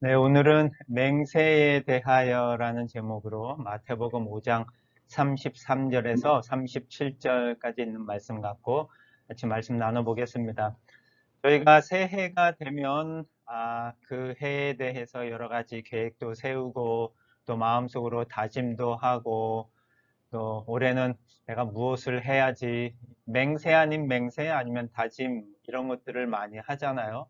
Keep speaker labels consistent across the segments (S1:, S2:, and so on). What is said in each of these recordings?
S1: 네, 오늘은 맹세에 대하여라는 제목으로 마태복음 5장 33절에서 37절까지 있는 말씀 갖고 같이 말씀 나눠보겠습니다. 저희가 새해가 되면 그 해에 대해서 여러 가지 계획도 세우고 또 마음속으로 다짐도 하고 또 올해는 내가 무엇을 해야지 맹세 아닌 맹세 아니면 다짐 이런 것들을 많이 하잖아요.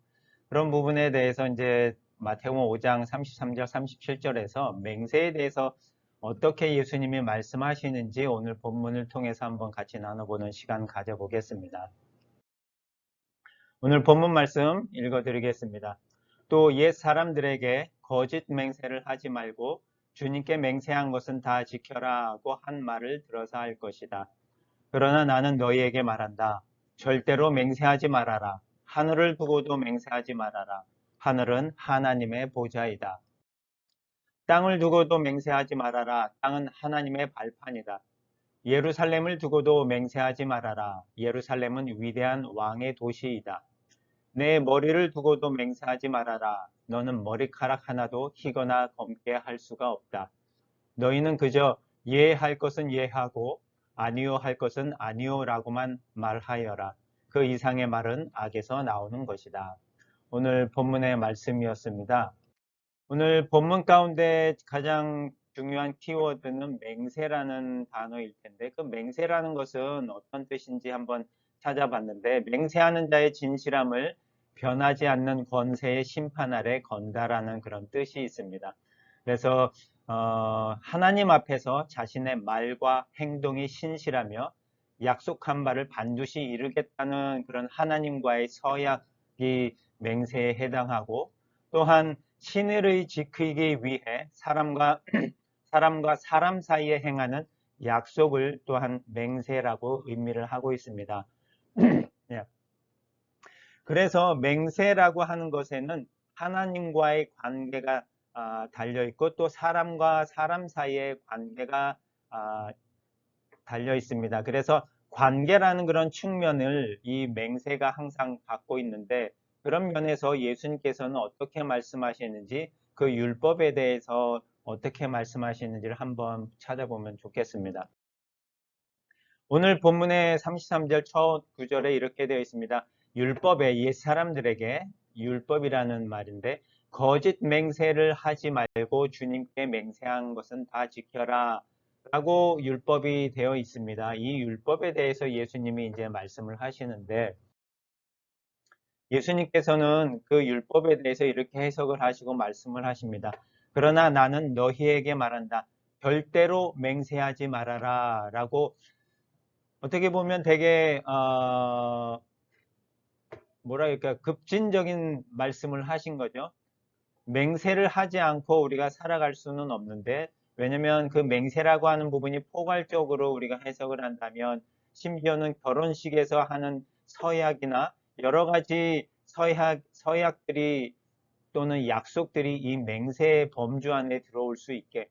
S1: 그런 부분에 대해서 이제 마태복음 5장 33절 37절에서 맹세에 대해서 어떻게 예수님이 말씀하시는지 오늘 본문을 통해서 한번 같이 나눠보는 시간 가져보겠습니다. 오늘 본문 말씀 읽어드리겠습니다. 또 옛 사람들에게 거짓 맹세를 하지 말고 주님께 맹세한 것은 다 지켜라고 한 말을 들어서 할 것이다. 그러나 나는 너희에게 말한다. 절대로 맹세하지 말아라. 하늘을 두고도 맹세하지 말아라. 하늘은 하나님의 보좌이다. 땅을 두고도 맹세하지 말아라. 땅은 하나님의 발판이다. 예루살렘을 두고도 맹세하지 말아라. 예루살렘은 위대한 왕의 도시이다. 내 머리를 두고도 맹세하지 말아라. 너는 머리카락 하나도 희거나 검게 할 수가 없다. 너희는 그저 예할 것은 예하고 아니요 할 것은 아니요라고만 말하여라. 그 이상의 말은 악에서 나오는 것이다. 오늘 본문의 말씀이었습니다. 오늘 본문 가운데 가장 중요한 키워드는 맹세라는 단어일 텐데 그 맹세라는 것은 어떤 뜻인지 한번 찾아봤는데 맹세하는 자의 진실함을 변하지 않는 권세의 심판 아래 건다라는 그런 뜻이 있습니다. 그래서 하나님 앞에서 자신의 말과 행동이 신실하며 약속한 바를 반드시 이루겠다는 그런 하나님과의 서약이 맹세에 해당하고 또한 신을 지키기 위해 사람과 사람 사이에 행하는 약속을 또한 맹세라고 의미를 하고 있습니다. 예. 그래서 맹세라고 하는 것에는 하나님과의 관계가 달려 있고 또 사람과 사람 사이의 관계가 달려 있습니다. 그래서 관계라는 그런 측면을 이 맹세가 항상 갖고 있는데 그런 면에서 예수님께서는 어떻게 말씀하시는지 그 율법에 대해서 어떻게 말씀하시는지를 한번 찾아보면 좋겠습니다. 오늘 본문의 33절 첫 구절에 이렇게 되어 있습니다. 율법에 옛 사람들에게 율법이라는 말인데 거짓 맹세를 하지 말고 주님께 맹세한 것은 다 지켜라 라고 율법이 되어 있습니다. 이 율법에 대해서 예수님이 이제 말씀을 하시는데 예수님께서는 그 율법에 대해서 이렇게 해석을 하시고 말씀을 하십니다. 그러나 나는 너희에게 말한다. 절대로 맹세하지 말아라 라고 어떻게 보면 되게 뭐랄까 급진적인 말씀을 하신 거죠. 맹세를 하지 않고 우리가 살아갈 수는 없는데 왜냐면 그 맹세라고 하는 부분이 포괄적으로 우리가 해석을 한다면 심지어는 결혼식에서 하는 서약이나 여러 가지 서약들이 또는 약속들이 이 맹세의 범주 안에 들어올 수 있기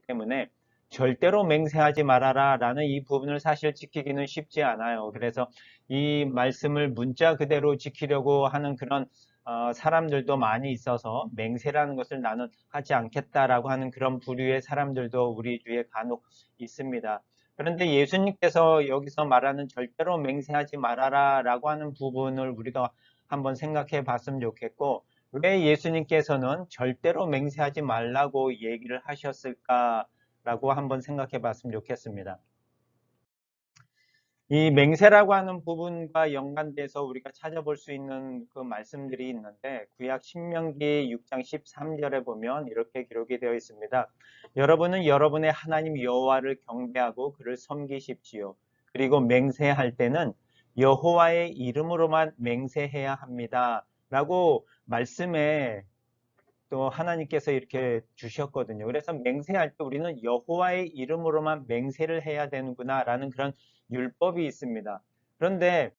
S1: 때문에 절대로 맹세하지 말아라 라는 이 부분을 사실 지키기는 쉽지 않아요. 그래서 이 말씀을 문자 그대로 지키려고 하는 그런 사람들도 많이 있어서 맹세라는 것을 나는 하지 않겠다라고 하는 그런 부류의 사람들도 우리 주위에 간혹 있습니다. 그런데 예수님께서 여기서 말하는 절대로 맹세하지 말아라 라고 하는 부분을 우리가 한번 생각해 봤으면 좋겠고 왜 예수님께서는 절대로 맹세하지 말라고 얘기를 하셨을까라고 한번 생각해 봤으면 좋겠습니다. 이 맹세라고 하는 부분과 연관돼서 우리가 찾아볼 수 있는 그 말씀들이 있는데 구약 신명기 6장 13절에 보면 이렇게 기록이 되어 있습니다. 여러분은 여러분의 하나님 여호와를 경배하고 그를 섬기십시오. 그리고 맹세할 때는 여호와의 이름으로만 맹세해야 합니다. 라고 말씀에 또 하나님께서 이렇게 주셨거든요. 그래서 맹세할 때 우리는 여호와의 이름으로만 맹세를 해야 되는구나 라는 그런 율법이 있습니다. 그런데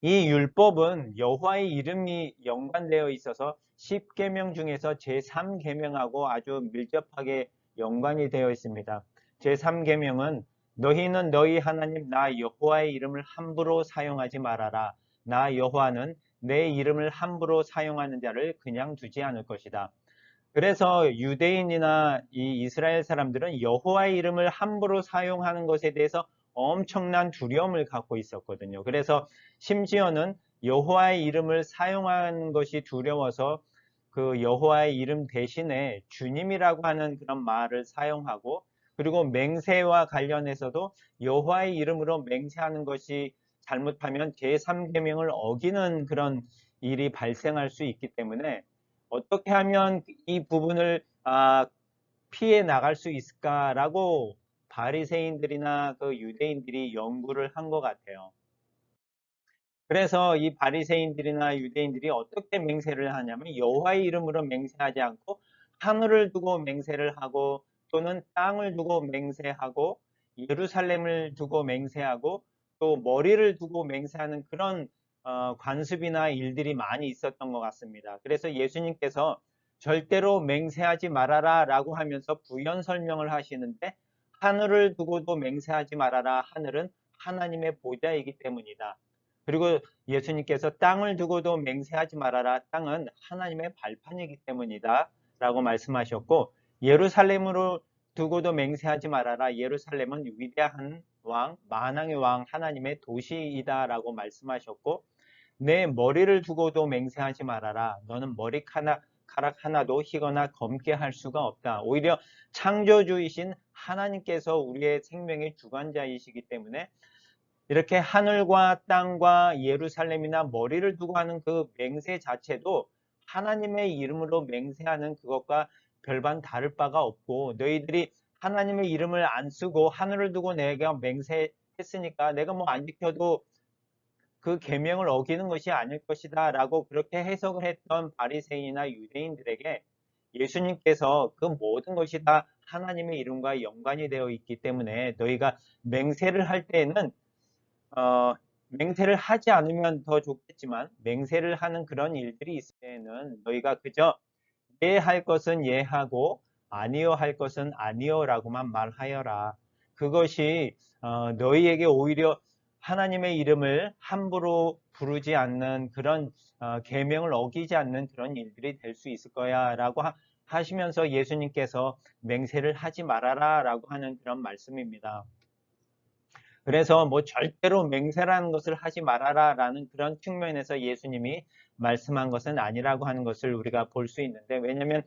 S1: 이 율법은 여호와의 이름이 연관되어 있어서 10계명 중에서 제3계명하고 아주 밀접하게 연관이 되어 있습니다. 제3계명은 너희는 너희 하나님 나 여호와의 이름을 함부로 사용하지 말아라. 나 여호와는 내 이름을 함부로 사용하는 자를 그냥 두지 않을 것이다. 그래서 유대인이나 이 이스라엘 사람들은 여호와의 이름을 함부로 사용하는 것에 대해서 엄청난 두려움을 갖고 있었거든요. 그래서 심지어는 여호와의 이름을 사용하는 것이 두려워서 그 여호와의 이름 대신에 주님이라고 하는 그런 말을 사용하고, 그리고 맹세와 관련해서도 여호와의 이름으로 맹세하는 것이 잘못하면 제3계명을 어기는 그런 일이 발생할 수 있기 때문에 어떻게 하면 이 부분을 피해 나갈 수 있을까라고 바리새인들이나 그 유대인들이 연구를 한 것 같아요. 그래서 이 바리새인들이나 유대인들이 어떻게 맹세를 하냐면 여호와의 이름으로 맹세하지 않고 하늘을 두고 맹세를 하고, 또는 땅을 두고 맹세하고, 예루살렘을 두고 맹세하고, 또 머리를 두고 맹세하는 그런 관습이나 일들이 많이 있었던 것 같습니다. 그래서 예수님께서 절대로 맹세하지 말아라 라고 하면서 부연 설명을 하시는데, 하늘을 두고도 맹세하지 말아라. 하늘은 하나님의 보좌이기 때문이다. 그리고 예수님께서 땅을 두고도 맹세하지 말아라. 땅은 하나님의 발판이기 때문이다 라고 말씀하셨고, 예루살렘으로 두고도 맹세하지 말아라. 예루살렘은 위대한 왕, 만왕의 왕 하나님의 도시이다 라고 말씀하셨고, 내 머리를 두고도 맹세하지 말아라. 너는 머리카락 하나도 희거나 검게 할 수가 없다. 오히려 창조주이신 하나님께서 우리의 생명의 주관자이시기 때문에 이렇게 하늘과 땅과 예루살렘이나 머리를 두고 하는 그 맹세 자체도 하나님의 이름으로 맹세하는 그것과 별반 다를 바가 없고, 너희들이 하나님의 이름을 안 쓰고 하늘을 두고 내가 맹세했으니까 내가 뭐 안 지켜도 그 계명을 어기는 것이 아닐 것이다 라고 그렇게 해석을 했던 바리새인이나 유대인들에게 예수님께서 그 모든 것이 다 하나님의 이름과 연관이 되어 있기 때문에 너희가 맹세를 할 때에는 맹세를 하지 않으면 더 좋겠지만, 맹세를 하는 그런 일들이 있을 때는 너희가 그저 예할 것은 예하고 아니요 할 것은 아니요 라고만 말하여라. 그것이 너희에게 오히려 하나님의 이름을 함부로 부르지 않는 그런 계명을 어기지 않는 그런 일들이 될 수 있을 거야 라고 하시면서 예수님께서 맹세를 하지 말아라 라고 하는 그런 말씀입니다. 그래서 뭐 절대로 맹세라는 것을 하지 말아라 라는 그런 측면에서 예수님이 말씀한 것은 아니라고 하는 것을 우리가 볼 수 있는데, 왜냐하면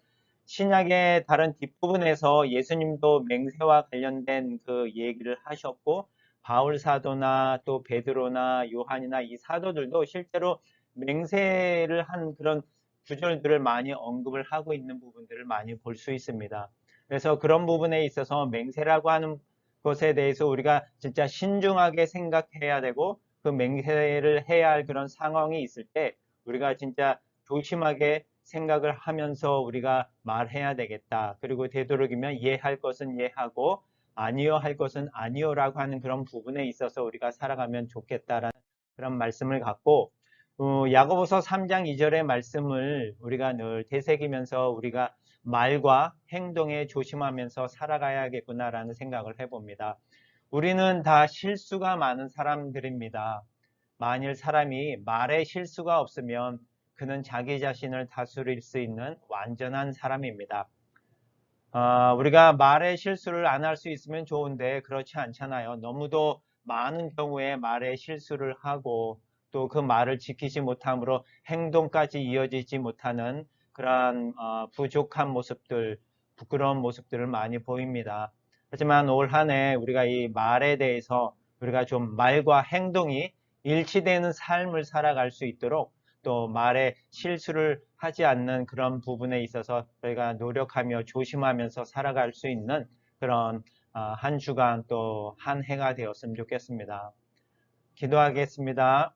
S1: 신약의 다른 뒷부분에서 예수님도 맹세와 관련된 그 얘기를 하셨고, 바울 사도나 또 베드로나 요한이나 이 사도들도 실제로 맹세를 한 그런 구절들을 많이 언급을 하고 있는 부분들을 많이 볼 수 있습니다. 그래서 그런 부분에 있어서 맹세라고 하는 것에 대해서 우리가 진짜 신중하게 생각해야 되고, 그 맹세를 해야 할 그런 상황이 있을 때 우리가 진짜 조심하게 생각을 하면서 우리가 말해야 되겠다. 그리고 되도록이면 예할 것은 예하고 아니요 할 것은 아니요라고 하는 그런 부분에 있어서 우리가 살아가면 좋겠다라는 그런 말씀을 갖고, 야고보서 3장 2절의 말씀을 우리가 늘 되새기면서 우리가 말과 행동에 조심하면서 살아가야겠구나라는 생각을 해봅니다. 우리는 다 실수가 많은 사람들입니다. 만일 사람이 말에 실수가 없으면 그는 자기 자신을 다스릴 수 있는 완전한 사람입니다. 우리가 말에 실수를 안 할 수 있으면 좋은데 그렇지 않잖아요. 너무도 많은 경우에 말에 실수를 하고 또 그 말을 지키지 못함으로 행동까지 이어지지 못하는 그러한 부족한 모습들, 부끄러운 모습들을 많이 보입니다. 하지만 올 한 해 우리가 이 말에 대해서 우리가 좀 말과 행동이 일치되는 삶을 살아갈 수 있도록, 또 말에 실수를 하지 않는 그런 부분에 있어서 저희가 노력하며 조심하면서 살아갈 수 있는 그런 한 주간 또 한 해가 되었으면 좋겠습니다. 기도하겠습니다.